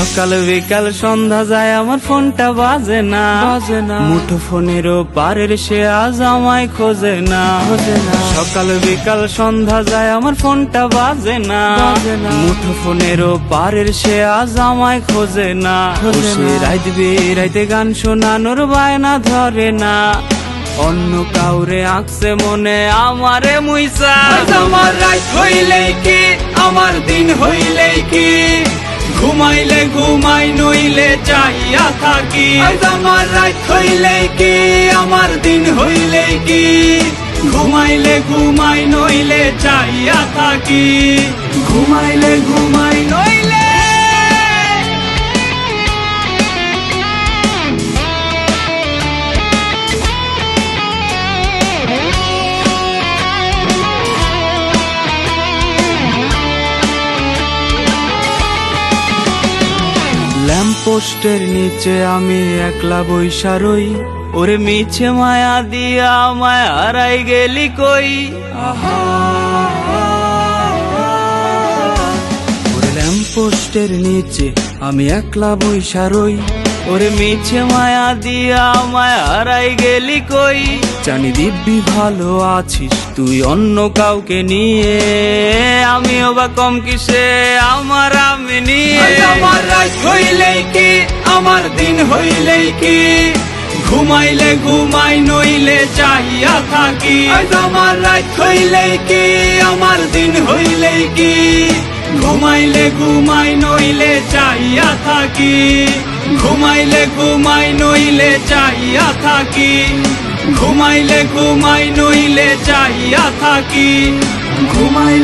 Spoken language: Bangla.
সকাল বিকাল সন্ধ্যা যায় আমার ফোনটা বাজে না, মুঠো ফোনেরও পারের সে আজ আমায় খোঁজে না। সকাল বিকাল সন্ধ্যা যায় আমার ফোনটা বাজে না, মুঠো ফোনেরও পারের সে আজ আমায় খোঁজে না। সে রাইত বেরাইতে গান শোনানোর বায়না ধরে না, অন্য কাউরে আঁকছে মনে আমারে মুইসা। আমার রাত হইলেই কি আমার দিন হইলেই কি, ঘুমাইলে ঘুমাই নইলে চাইয়া থাকি। আমার রাত হইলেই কি আমার দিন হইলেই কি, ঘুমাইলে ঘুমাই নইলে চাইয়া থাকি। ঘুমাইলে ঘুমাই নইলে ল্যাম্পপোস্টের নিচে আমি একলা বইসা রই, ওরে মিছে মায়া দিয়া আমায় হারাই গেলি কই। ওরে ল্যাম্পপোস্টের নিচে আমি একলা বইসা রই, ওরে মিছে মায়া দিয়া আমায় হারাই গেলি কই। জানি দিব্যি ভালো আছিস তুই অন্য কাউকে নিয়ে, আমিও বা কম কিসে আমার আমি নিয়ে। আমার রাত হইলেই কি আমার দিন হইলেই কি, ঘুমাইলে ঘুমাই নইলে চাইয়া থাকি। আমার রাত হইলেই কি আমার দিন হইলেই কি, ঘুমাইলে ঘুমাই নইলে চাইয়া থাকি। ঘুমাইলে ঘুমাই নইলে চাইয়া থাকি। ঘুমাইলে ঘুমাই নইলে চাইয়া থাকি। ঘুমাইলে